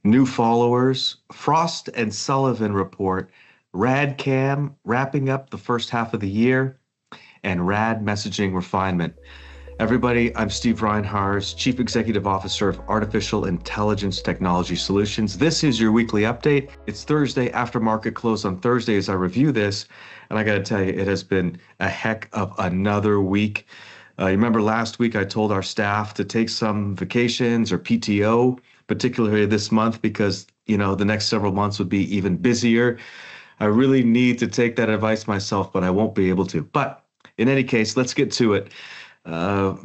New followers, Frost and Sullivan report, RADCam wrapping up the first half of the year, and RAD messaging refinement. Everybody, I'm Steve Reinharz, Chief Executive Officer of Artificial Intelligence Technology Solutions. This is your weekly update. It's Thursday after market close on Thursday as I review this, and I got to tell you, it has been a heck of another week. You remember last week I told our staff to take some vacations or PTO, particularly this month, because the next several months would be even busier. I really need to take that advice myself, but I won't be able to. But in any case, let's get to it.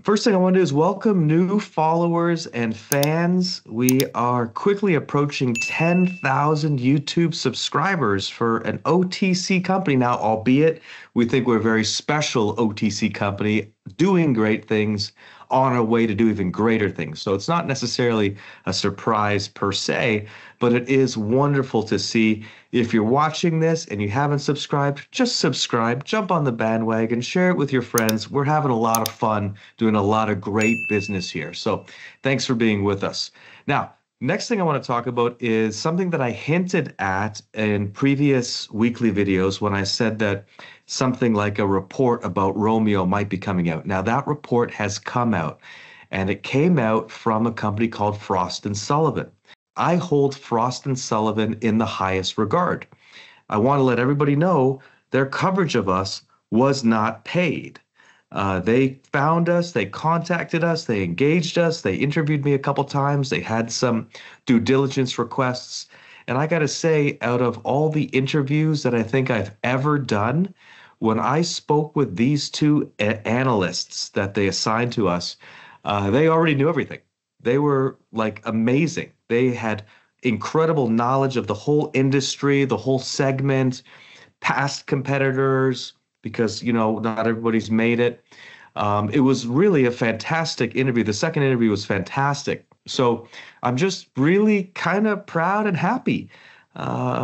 First thing I want to do is welcome new followers and fans. We are quickly approaching 10,000 YouTube subscribers for an OTC company now, albeit we think we're a very special OTC company doing great things on our way to do even greater things. So it's not necessarily a surprise per se, but it is wonderful to see. If you're watching this and you haven't subscribed, just subscribe, jump on the bandwagon, share it with your friends. We're having a lot of fun doing a lot of great business here. So thanks for being with us. Now, next thing I want to talk about is something that I hinted at in previous weekly videos when I said that something like a report about Romeo might be coming out. Now, that report has come out, and it came out from a company called Frost & Sullivan. I hold Frost & Sullivan in the highest regard. I want to let everybody know their coverage of us was not paid. They found us, they contacted us, they engaged us, they interviewed me a couple times, they had some due diligence requests. And I got to say, out of all the interviews that I think I've ever done, when I spoke with these two analysts that they assigned to us, they already knew everything. They were like amazing. They had incredible knowledge of the whole industry, the whole segment, past competitors, because, not everybody's made it. It was really a fantastic interview. The second interview was fantastic. So I'm just really kind of proud and happy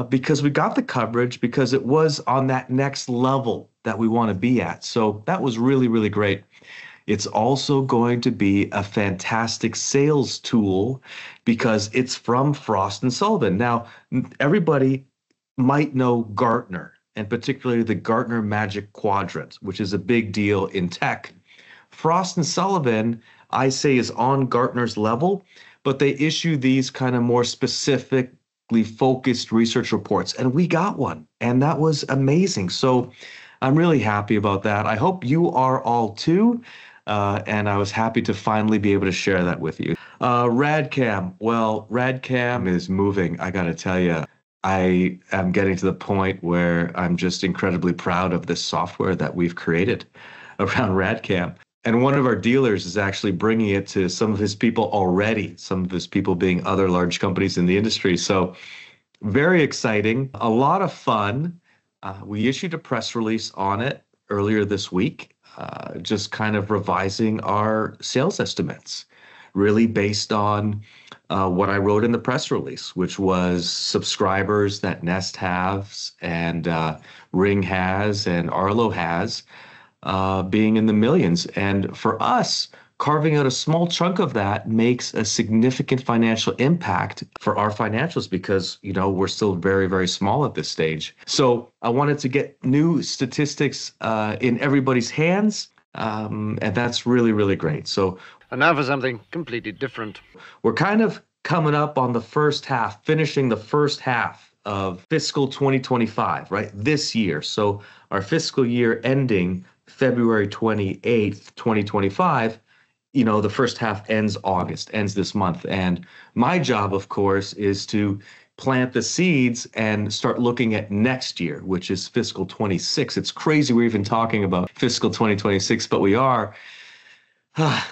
because we got the coverage, because it was on that next level that we want to be at. So that was really, really great. It's also going to be a fantastic sales tool because it's from Frost & Sullivan. Now, everybody might know Gartner, and particularly the Gartner Magic Quadrant, which is a big deal in tech. Frost & Sullivan, I say, is on Gartner's level, but they issue these kind of more specifically focused research reports, and we got one, and that was amazing. So I'm really happy about that. I hope you are all too. And I was happy to finally be able to share that with you. RADCam. Well, RADCam is moving. I got to tell you, I am getting to the point where I'm just incredibly proud of this software that we've created around RADCam. And one of our dealers is actually bringing it to some of his people already, some of his people being other large companies in the industry. So very exciting, a lot of fun. We issued a press release on it earlier this week. Just kind of revising our sales estimates, really based on what I wrote in the press release, which was subscribers that Nest has and Ring has and Arlo has being in the millions. And for us, carving out a small chunk of that makes a significant financial impact for our financials because, we're still very, very small at this stage. So I wanted to get new statistics in everybody's hands, and that's really, really great. So, and now for something completely different. We're kind of coming up on the first half, finishing the first half of fiscal 2025, right? This year. So our fiscal year ending February 28th, 2025, the first half ends this month. And my job, of course, is to plant the seeds and start looking at next year, which is fiscal 26. It's crazy we're even talking about fiscal 2026, but we are.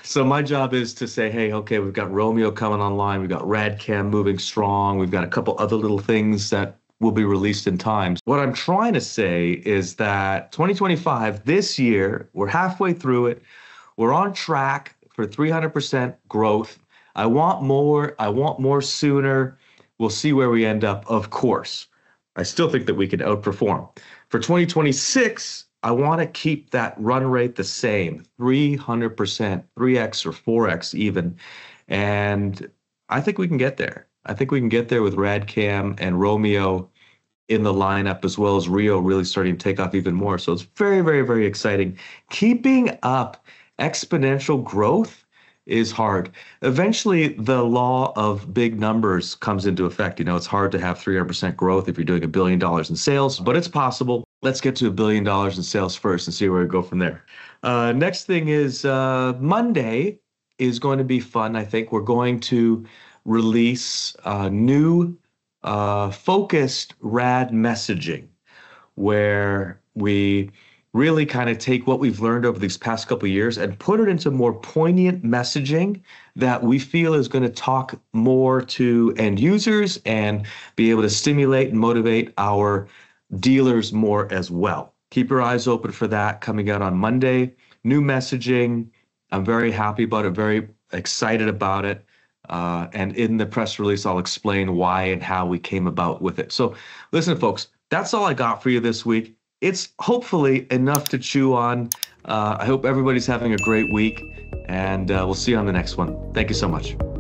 So my job is to say, hey, okay, we've got Romeo coming online. We've got RADCam moving strong. We've got a couple other little things that will be released in time. What I'm trying to say is that 2025, this year, we're halfway through it. We're on track for 300% growth. I want more sooner. We'll see where we end up, of course. I still think that we could outperform. For 2026, I want to keep that run rate the same, 300%, 3x or 4x even. And I think we can get there. I think we can get there with RADCam and Romeo in the lineup, as well as Rio really starting to take off even more. So it's very, very, very exciting. Keeping up exponential growth is hard. Eventually, the law of big numbers comes into effect. You know, it's hard to have 300% growth if you're doing $1 billion in sales, but it's possible. Let's get to $1 billion in sales first and see where we go from there. Next thing is Monday is going to be fun. I think we're going to release new focused RAD messaging, where we really kind of take what we've learned over these past couple of years and put it into more poignant messaging that we feel is going to talk more to end users and be able to stimulate and motivate our dealers more as well. Keep your eyes open for that coming out on Monday. New messaging. I'm very happy about it, very excited about it. And in the press release, I'll explain why and how we came about with it. So listen, folks, that's all I got for you this week. It's hopefully enough to chew on. I hope everybody's having a great week, and we'll see you on the next one. Thank you so much.